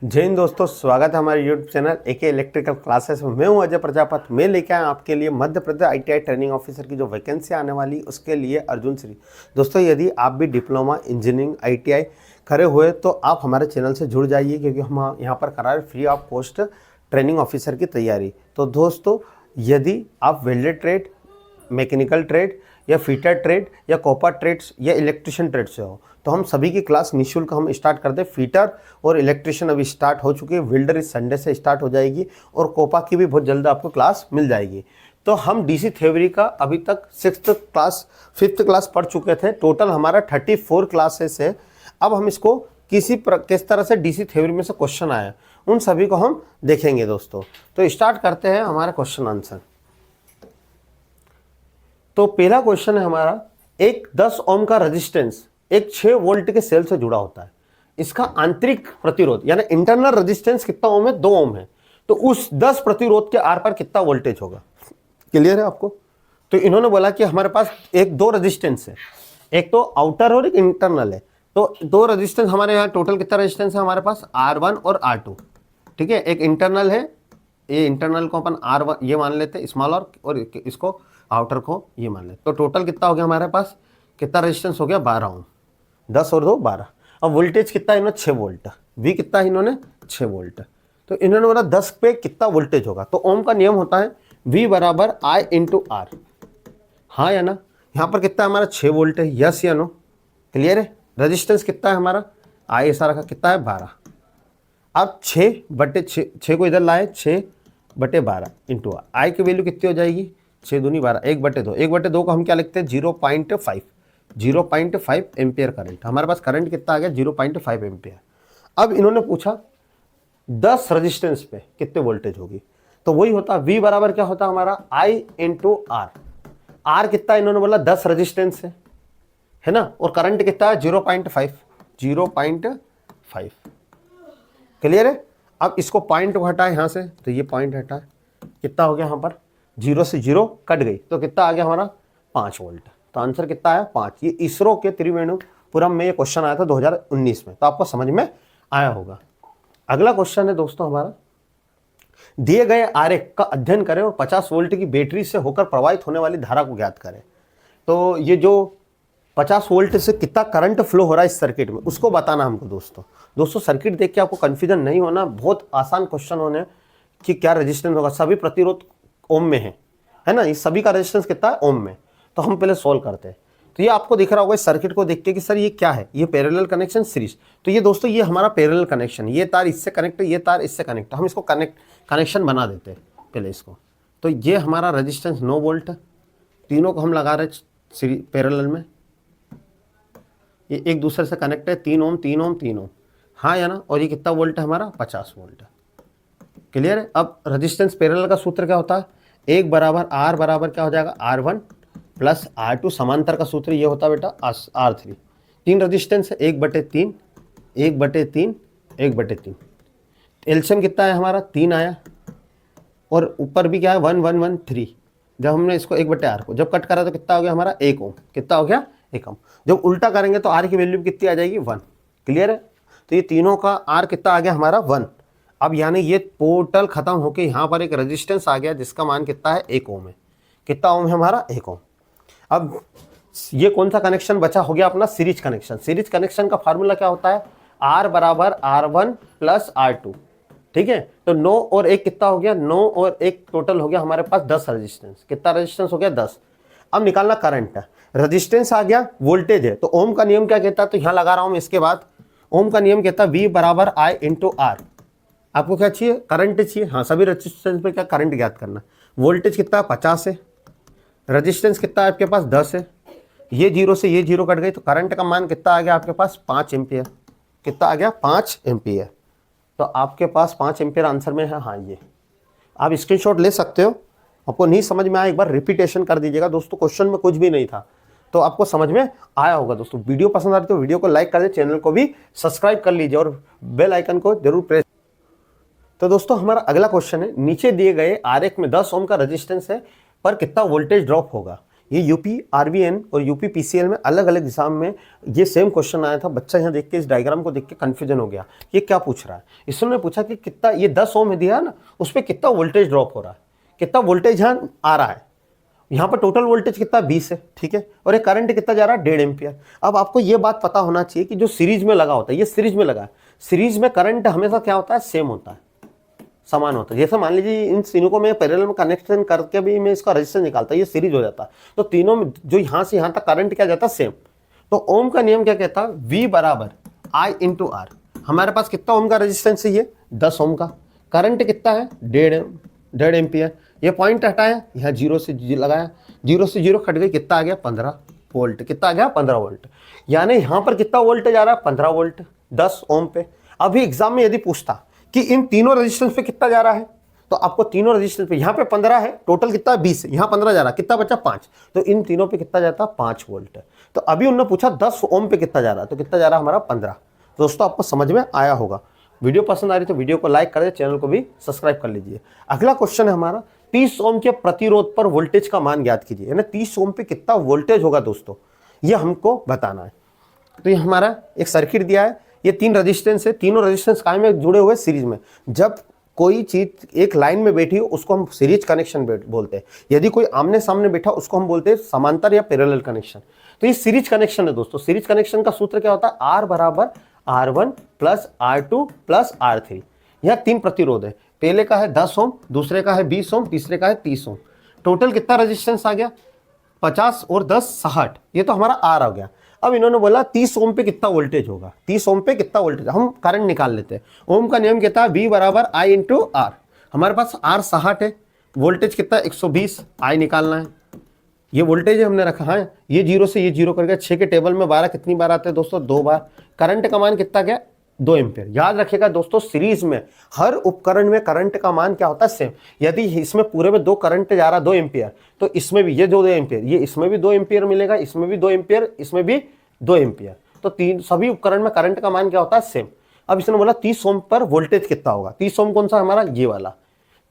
जय हिंद दोस्तों, स्वागत है हमारे YouTube channel AK electrical classes में। मैं हूं अजय प्रजापति। मैं लेके आया आपके लिए Madhya Pradesh ITI training officer की जो वैकेंसी आने वाली उसके लिए अर्जुन श्री। दोस्तों, यदि आप भी डिप्लोमा इंजीनियरिंग आईटीआई करे हुए तो आप हमारे चैनल से जुड़ जाइए, क्योंकि हम यहाँ पर करा रहे free of cost training officer की तैयारी। तो दोस्तों, यदि आप वेल्डर ट्रेड, मैकेनिकल ट्रेड या फिटर ट्रेड या कॉपर ट्रेड्स या इलेक्ट्रिशियन ट्रेड से हो तो हम सभी की क्लास निःशुल्क हम स्टार्ट करते हैं। फिटर और इलेक्ट्रिशियन अभी स्टार्ट हो चुकी है, वेल्डर इस संडे से स्टार्ट हो जाएगी और कोपा की भी बहुत जल्द आपको क्लास मिल जाएगी। तो हम डीसी थ्योरी का अभी तक 5th क्लास पढ़ चुके थे। टोटल हमारा 34 क्लासेस है। अब हम इसको किस तरह से डीसी थ्योरी में से क्वेश्चन आए उन सभी को हम देखेंगे दोस्तों। तो स्टार्ट करते हैं हमारा क्वेश्चन आंसर। तो पहला क्वेश्चन है हमारा, एक 10 ओम का रेजिस्टेंस एक 6 वोल्ट के सेल से जुड़ा होता है। इसका आंतरिक प्रतिरोध यानी इंटरनल रेजिस्टेंस कितना ओम है? 2 ओम है। तो उस 10 प्रतिरोध के आर पार कितना वोल्टेज होगा? क्लियर है आपको? तो इन्होंने बोला कि हमारे पास दो रेजिस्टेंस है, एक तो आउटर और एक इंटरनल है। तो दो रेजिस्टेंस हमारे यहाँ टोटल कितना रेजिस्टेंस है हमारे पास? R1 और R2। ठीक है, एक इंटरनल है, ये इंटरनल को अपन R1 ये मान लेते हैं स्मॉल और इसको आउटर को ये मान लेते। तो टोटल कितना हो गया हमारे पास? कितना रेजिस्टेंस हो गया? 12 ओम। 10 और 2 12। अब वोल्टेज कितना है इन्होंने? 6 वोल्ट। वी कितना है इन्होंने? 6 वोल्ट। तो इन्होंने बोला 10 पे कितना वोल्टेज होगा? तो ओम का नियम होता है V बराबर I इंटू R। हाँ या ना? यहाँ पर कितना हमारा 6 वोल्ट है, यस या नो? क्लियर है? रेजिस्टेंस कितना है हमारा? I ऐसा रखा, कितना है? 12। अब 6/6 को इधर लाए, 6/12 इंटू आई की वैल्यू कितनी हो जाएगी? 6 दूनी 12, 1/2। 1/2 को हम क्या लिखते हैं? 0.5 एम्पियर करंट। हमारे पास करंट कितना आ गया? 0.5 एम्पियर। अब इन्होंने पूछा 10 रेजिस्टेंस पे कितने वोल्टेज होगी? तो वही होता V बराबर क्या होता हमारा? I into R। R कितना इन्होंने बोला? 10 रेजिस्टेंस है ना? और करंट कितना है? 0.5। क्लियर है? अब इसको पॉइंट को हटाए यहाँ से, तो ये पॉइंट हटाए, कितना हो गया यहाँ पर? 0 से 0 कट गई, तो कितना आ गया हमारा? 5 वोल्ट। तो आंसर कितना आया? 5। ये इसरो के त्रिवेणुपुरम में ये क्वेश्चन आया था 2019 में, तो आपको समझ में आया होगा। अगला क्वेश्चन है दोस्तों हमारा, दिए गए आरेख का अध्ययन करें और 50 वोल्ट की बैटरी से होकर प्रवाहित होने वाली धारा को ज्ञात करें। तो ये जो 50 वोल्ट से कितना करंट फ्लो हो रहा है इस सर्किट में, उसको बताना हमको दोस्तों सर्किट देख के आपको कंफ्यूजन नहीं होना। बहुत आसान क्वेश्चन होने कि क्या रेजिस्टेंस होगा। सभी प्रतिरोध ओम में है ना? इस सभी का रेजिस्टेंस कितना है? ओम में। तो हम पहले सोल्व करते हैं। तो ये आपको दिख रहा होगा इस सर्किट को देख के कि सर ये क्या है? ये पैरेलल कनेक्शन, सीरीज। तो ये दोस्तों ये हमारा पैरेलल कनेक्शन, ये तार इससे कनेक्ट है, ये तार इससे कनेक्ट है। हम इसको कनेक्शन बना देते हैं पहले इसको। तो ये हमारा रेजिस्टेंस 9 वोल्ट है, तीनों को हम लगा रहे पैरेलल में। ये एक दूसरे से कनेक्ट है, 3 ओम 3 ओम 3 ओम। हाँ या ना? और ये कितना वोल्ट है हमारा? 50 वोल्ट। क्लियर है? अब रेजिस्टेंस पैरेलल का सूत्र क्या होता है? 1 बराबर R बराबर क्या हो जाएगा? R1 plus R2। समांतर का सूत्र ये होता है बेटा R3। 3 रेजिस्टेंस है, 1/3 1/3 1/3। एलसीएम कितना है हमारा? 3 आया, और ऊपर भी क्या है? 1 1 1 3। जब हमने इसको 1/R को जब कट करा तो कितना हो गया हमारा? 1 ओम। कितना हो गया? 1 ओम। जब उल्टा करेंगे तो R की वैल्यू कितनी आ जाएगी? 1। क्लियर है? तो ये तीनों का R कितना आ गया हमारा? 1। अब यानी ये टोटल खत्म होके यहाँ पर एक रेजिस्टेंस आ गया जिसका मान कितना है? 1 ओम है। कितना ओम है हमारा? 1 ओम। अब ये कौन सा कनेक्शन बचा? हो गया अपना सीरीज कनेक्शन। सीरीज कनेक्शन का फार्मूला क्या होता है? R बराबर R1 प्लस R2। ठीक है? तो 9 और 1 कितना हो गया? 9 और 1 टोटल हो गया हमारे पास 10 रेजिस्टेंस। कितना रेजिस्टेंस हो गया? 10। अब निकालना करंट है। रेजिस्टेंस आ गया, वोल्टेज है, तो ओम का नियम क्या कहता है? तो यहाँ लगा रहा हूँ इसके बाद। ओम का नियम कहता है V बराबर I इंटू R। आपको क्या चाहिए? करंट चाहिए। हाँ, सभी रेजिस्टेंस पे क्या करंट ज्ञात करना। वोल्टेज कितना? 50 है। रेजिस्टेंस कितना है आपके पास? 10 है। ये 0 से ये 0 कट गई, तो करंट का मान कितना आ गया आपके पास? 5 एम्पियर। कितना आ गया? 5 एम्पियर। तो आपके पास 5 एम्पियर आंसर में है। हाँ, ये आप स्क्रीनशॉट ले सकते हो। आपको नहीं समझ में आया एक बार रिपीटेशन कर दीजिएगा दोस्तों। क्वेश्चन में कुछ भी नहीं था, तो आपको समझ में आया होगा दोस्तों। वीडियो पसंद आ रही तो वीडियो को लाइक कर दे, चैनल को भी सब्सक्राइब कर लीजिए और बेल आइकन को जरूर प्रेस। तो दोस्तों हमारा अगला क्वेश्चन है, नीचे दिए गए आरेख में 10 ओम का रेजिस्टेंस है पर कितना वोल्टेज ड्रॉप होगा? ये यूपी आरबीएन और यूपी पीसीएल में अलग अलग एग्जाम में ये सेम क्वेश्चन आया था। बच्चा यहाँ देख के इस डायग्राम को देख के कन्फ्यूजन हो गया, ये क्या पूछ रहा है। इसने पूछा कि कितना ये 10 ओम दिया है ना, उस पर कितना वोल्टेज ड्रॉप हो रहा है, कितना वोल्टेज यहाँ आ रहा है। यहाँ पर टोटल वोल्टेज कितना 20 है, ठीक है, और ये करंट कितना जा रहा है 1.5 एम्पियर। अब आपको ये बात पता होना चाहिए कि जो सीरीज में लगा होता है, ये सीरीज में लगा है, सीरीज में करंट हमेशा क्या होता है, सेम होता है, समान होता है। जैसे मान लीजिए इन तीनों को मैं पैरेलल में कनेक्शन करके भी मैं इसका रेजिस्टेंस निकालता, ये सीरीज हो जाता, तो तीनों में जो यहाँ से यहाँ तक करंट क्या जाता, सेम। तो ओम का नियम क्या कहता है, V बराबर I इंटू R। हमारे पास कितना ओम का रेजिस्टेंस है, ये 10 ओम का, करंट कितना है 1.5 एम्पियर। ये पॉइंट हटाया, यहाँ 0 से लगाया, 0 से 0 कट गई, कितना आ गया 15 वोल्ट, कितना आ गया 15 वोल्ट। यानी यहाँ पर कितना वोल्टेज आ रहा है 15 वोल्ट 10 ओम पे। अभी एग्जाम में यदि पूछता कि इन तीनों रेजिस्टेंस पे कितना जा रहा है, तो आपको तीनों रेजिस्टेंस पे, यहाँ पे 15 है, टोटल कितना 20 है, यहाँ 15 जा रहा है, कितना बचा 5, तो इन तीनों पे कितना जाता 5 वोल्ट। तो अभी उन्होंने पूछा 10 ओम पे कितना जा रहा है, तो कितना जा रहा है हमारा 15। दोस्तों आपको समझ में आया होगा। वीडियो पसंद आ रही तो वीडियो को लाइक कर दे, चैनल को भी सब्सक्राइब कर लीजिए। अगला क्वेश्चन है हमारा 30 ओम के प्रतिरोध पर वोल्टेज का मान ज्ञात कीजिए। यानी 30 ओम पे कितना वोल्टेज होगा दोस्तों, ये हमको बताना है। तो ये हमारा एक सर्किट दिया है, ये 3 रेजिस्टेंस है, तीनों रेजिस्टेंस कायम में जुड़े हुए सीरीज में। जब कोई चीज एक लाइन में बैठी हो उसको हम सीरीज कनेक्शन बोलते हैं। यदि कोई आमने सामने बैठा उसको हम बोलते हैं समांतर या पैरेलल कनेक्शन। तो ये सीरीज कनेक्शन है दोस्तों। सीरीज कनेक्शन का सूत्र क्या होता है, R बराबर R1 plus R2 plus R3। यह 3 प्रतिरोध है, पहले का है 10 ओम, दूसरे का है 20 ओम, तीसरे का है 30 ओम। टोटल कितना रेजिस्टेंस आ गया 50 और 10 60, ये तो हमारा R आ गया। अब इन्होंने बोला 30 ओम पे कितना वोल्टेज होगा, 30 ओम पे कितना वोल्टेज, हम करंट निकाल लेते हैं। ओम का नियम कहता है V बराबर I इंटू R। हमारे पास R 60 है, वोल्टेज कितना 120, I निकालना है। ये वोल्टेज हमने रखा है, ये 0 से ये 0 करके 6 के टेबल में 12 कितनी बार आते हैं दोस्तों, 2 बार। करंट का मान कितना गया 2 एम्पियर। याद रखिएगा दोस्तों, सीरीज में हर उपकरण में करंट का मान क्या होता है, सेम। यदि इसमें पूरे में 2 करंट जा रहा 2 एम्पियर, तो इसमें भी ये 2 एम्पियर, ये इसमें भी 2 एम्पियर मिलेगा, इसमें भी 2 एम्पियर, इसमें भी 2 एम्पियर। तो तीन सभी उपकरण में करंट का मान क्या होता है, सेम। अब इसने बोला 30 ओम पर वोल्टेज कितना होगा। 30 ओम कौन सा हमारा, ये वाला।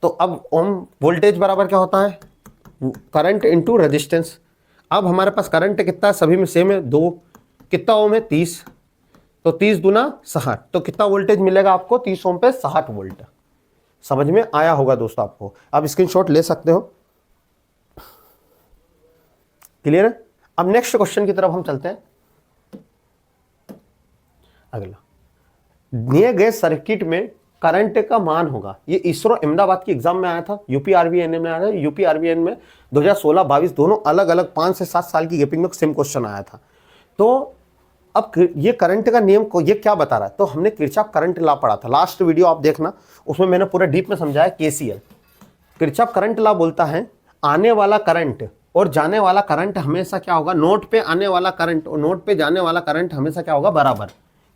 तो अब ओम वोल्टेज बराबर क्या होता है, करंट इंटू रेजिस्टेंस। अब हमारे पास करंट कितना है, सभी में सेम है 2, कितना ओम है 30, तो 30 दूना 60, तो कितना वोल्टेज मिलेगा आपको 30 ओम पे 60 वोल्ट। समझ में आया होगा दोस्तों आपको। अब स्क्रीनशॉट ले सकते हो, क्लियर है। अब नेक्स्ट क्वेश्चन की तरफ हम चलते हैं। अगला, दिए गए सर्किट में करंट का मान होगा। ये इसरो अहमदाबाद की एग्जाम में आया था, यूपी आरबीएन में आया था। यूपी आरबीएन में 2016-22 दोनों अलग अलग 5 से 7 साल की गैपिंग में सेम क्वेश्चन आया था। तो अब ये करंट का नियम को ये क्या बता रहा है, तो हमने किरचॉफ करंट लॉ पढ़ा था, लास्ट वीडियो आप देखना, उसमें मैंने पूरा डीप में समझाया केसीएल। किरचॉफ करंट लॉ बोलता है आने वाला करंट और जाने वाला करंट हमेशा क्या होगा, नोड पे आने वाला करंट और नोड पे जाने वाला करंट हमेशा क्या होगा, बराबर।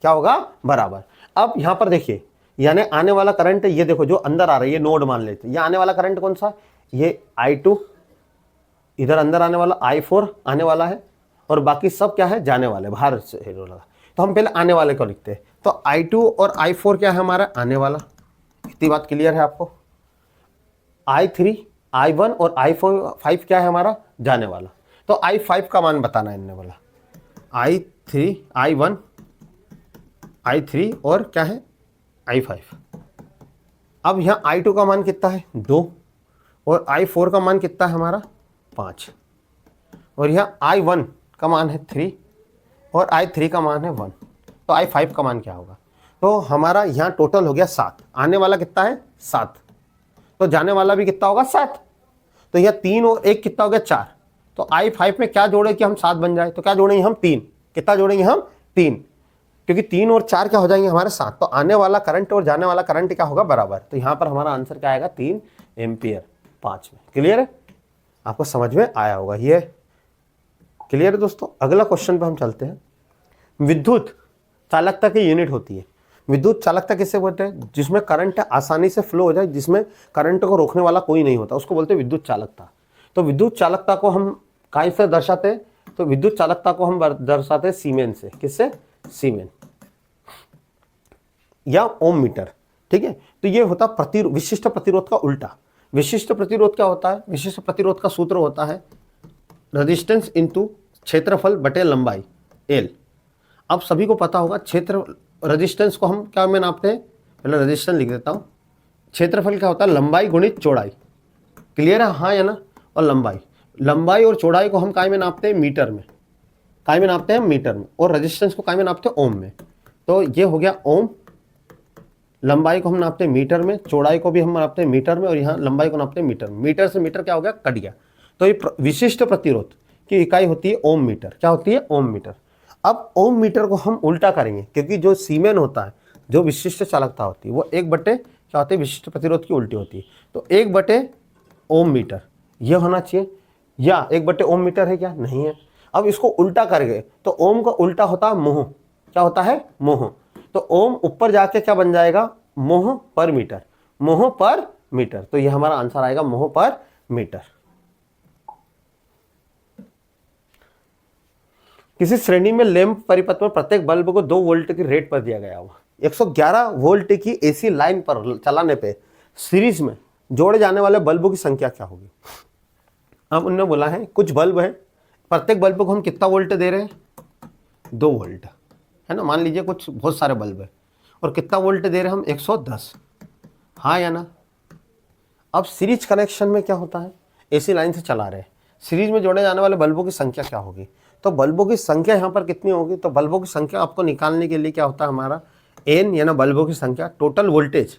क्या होगा, बराबर। अब यहां पर देखिए, यानी आने वाला करंट, ये देखो जो अंदर आ रहा है, ये नोड मान लेते हैं। ये आने वाला करंट कौन सा, ये I2, इधर अंदर आने वाला I4 आने वाला है, और बाकी सब क्या है, जाने वाले, बाहर से एरो लगा। तो हम पहले आने वाले को लिखते हैं। तो I2 और I4 क्या है हमारा, आने वाला। इतनी बात क्लियर है आपको। I3, I1 और I5 क्या है हमारा, जाने वाला। तो I5 का मान बताना है इनने बोला, I3, I1, I3 और क्या है I5। अब यहाँ I2 का मान कितना है 2, और I4 का मान कितना है हमारा 5, और यहाँ I1 का मान है 3 और I3 का मान है 1। तो I5 का मान क्या होगा, तो हमारा यहाँ टोटल हो गया 7। आने वाला कितना है 7, तो जाने वाला भी कितना होगा 7। तो यह 3 और 1 कितना हो गया 4। तो I5 में क्या जोड़े कि हम 7 बन जाए, तो क्या जोड़ेंगे हम 3। कितना जोड़ेंगे हम 3, क्योंकि 3 और 4 क्या हो जाएंगे हमारे 7। तो आने वाला करंट और जाने वाला करंट क्या होगा, बराबर। तो यहाँ पर हमारा आंसर क्या आएगा 3 एम्पियर 5 में। क्लियर है, आपको समझ में आया होगा, ये क्लियर है दोस्तों। अगला क्वेश्चन पे हम चलते हैं। विद्युत चालकता की यूनिट होती है। विद्युत चालकता किसे बोलते हैं, जिसमें करंट आसानी से फ्लो हो जाए, जिसमें करंट को रोकने वाला कोई नहीं होता, उसको बोलते हैं विद्युत चालकता। तो विद्युत चालकता को हम कहाँ से दर्शाते हैं, तो विद्युत चालकता को हम दर्शाते हैं सीमेन से। किससे, सीमेन या ओम मीटर। ठीक है, तो ये होता विशिष्ट प्रतिरोध का उल्टा। विशिष्ट प्रतिरोध क्या होता है, विशिष्ट प्रतिरोध का सूत्र होता है रेजिस्टेंस इनटू क्षेत्रफल बटे लंबाई एल। अब सभी को पता होगा क्षेत्र रेजिस्टेंस को हम क्या में नापते हैं, पहले रेजिस्टेंस लिख देता हूँ। क्षेत्रफल क्या होता है, लंबाई गुणित चौड़ाई। क्लियर है, हाँ या ना। और लंबाई और चौड़ाई को हम काय में नापते हैं, मीटर में। काय में नापते हैं मीटर में, और रेजिस्टेंस को काय में नापते हैं, ओम में। तो ये हो गया ओम। लंबाई को हम नापते हैं मीटर में, चौड़ाई को भी हम नापते हैं मीटर में, और यहाँ लंबाई को नापते हैं मीटर में। मीटर से मीटर क्या हो गया, कट गया। तो ये विशिष्ट प्रतिरोध की इकाई होती है ओम मीटर। क्या होती है, ओम मीटर। अब ओम मीटर को हम उल्टा करेंगे, क्योंकि जो सीमेन होता है, जो विशिष्ट चालकता होती है, वो 1/, क्या होती है, विशिष्ट प्रतिरोध की उल्टी होती है। तो 1/, ओम मीटर ये होना चाहिए, या 1/, ओम मीटर है क्या, नहीं है। अब इसको उल्टा कर गए तो ओम का उल्टा होता है मोह। क्या होता है, मोह। तो ओम ऊपर जाके क्या बन जाएगा, मोह पर मीटर। मोह पर मीटर, तो ये हमारा आंसर आएगा मोह पर मीटर। किसी श्रेणी में लैंप परिपथ में प्रत्येक बल्ब को 2 वोल्ट की रेट पर दिया गया हुआ 111 वोल्ट की एसी लाइन पर चलाने पे सीरीज में जोड़े जाने वाले बल्बों की संख्या क्या होगी। अब उन्होंने बोला है कुछ बल्ब है, प्रत्येक बल्ब को हम कितना वोल्ट दे रहे हैं, 2 वोल्ट, है ना। मान लीजिए कुछ बहुत सारे बल्ब है, और कितना वोल्ट दे रहे हैं हम, 110, हाँ या ना। अब सीरीज कनेक्शन में क्या होता है, एसी लाइन से चला रहे हैं, सीरीज में जोड़े जाने वाले बल्बों की संख्या क्या होगी। तो बल्बों की संख्या यहाँ पर कितनी होगी, तो बल्बों की संख्या आपको निकालने के लिए क्या होता है हमारा, एन यानी बल्बों की संख्या, टोटल वोल्टेज,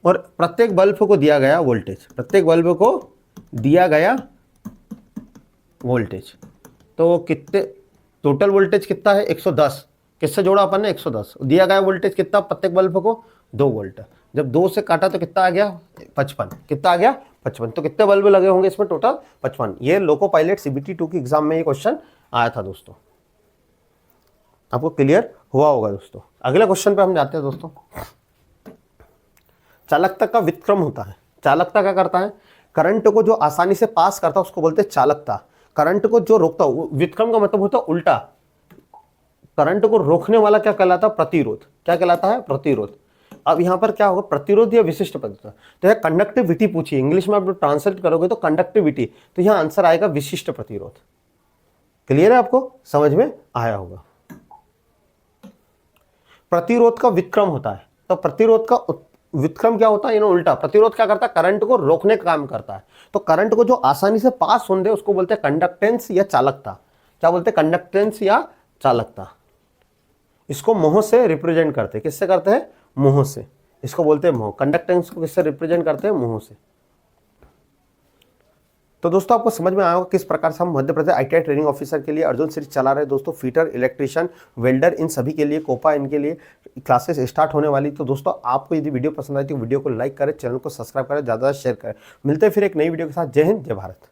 और प्रत्येक बल्ब को दिया गया वोल्टेज, प्रत्येक बल्ब को दिया गया वोल्टेज। तो कितने, टोटल वोल्टेज कितना है, 110, किससे जोड़ा अपन ने, 110, दिया गया वोल्टेज कितना, प्रत्येक बल्ब को 2 वोल्ट। जब 2 से काटा तो कितना आ गया, 55, कितना आ गया, 55। तो कितने बल्ब लगे होंगे इसमें, टोटल 55। ये लोको पायलट CBT 2 की एग्जाम में ये क्वेश्चन आया था दोस्तों, आपको क्लियर हुआ होगा दोस्तों। अगले क्वेश्चन पे हम जाते हैं दोस्तों। चालकता का व्युत्क्रम होता है। चालकता क्या करता है, करंट को जो आसानी से पास करता है उसको बोलते हैं चालकता। करंट को जो रोकता है, व्युत्क्रम का मतलब होता है उल्टा। करंट को रोकने वाला क्या कहलाता है, प्रतिरोध। क्या कहलाता है, प्रतिरोध। अब यहां पर क्या होगा, प्रतिरोध या विशिष्ट प्रतिरोध। तो यह कंडक्टिविटी पूछी, इंग्लिश में आप ट्रांसलेट करोगे तो कंडक्टिविटी, तो यहां आंसर आएगा विशिष्ट प्रतिरोध। क्लियर है, आपको समझ में आया होगा। प्रतिरोध का व्युत्क्रम होता है, तो प्रतिरोध का व्युत्क्रम क्या होता है, यानी उल्टा। प्रतिरोध क्या करता है, करंट को रोकने का काम करता है। तो करंट को जो आसानी से पास होने दे उसको बोलते हैं कंडक्टेंस या चालकता। क्या बोलते हैं, कंडक्टेंस या चालकता। इसको मोह से रिप्रेजेंट करते हैं, किससे करते हैं, मोह से। इसको बोलते हैं मोह। कंडक्टेंस को किससे रिप्रेजेंट करते हैं, मोह से। तो दोस्तों आपको समझ में आया होगा किस प्रकार से हम Madhya Pradesh ITI training officer के लिए अर्जुन सीरीज चला रहे हैं दोस्तों। फीटर, इलेक्ट्रिशियन, वेल्डर, इन सभी के लिए कोपा, इनके लिए क्लासेस स्टार्ट होने वाली। तो दोस्तों आपको यदि वीडियो पसंद आई तो वीडियो को लाइक करें, चैनल को सब्सक्राइब करें, ज़्यादा शेयर करें। मिलते हैं फिर एक नई वीडियो के साथ। जय हिंद, जय भारत।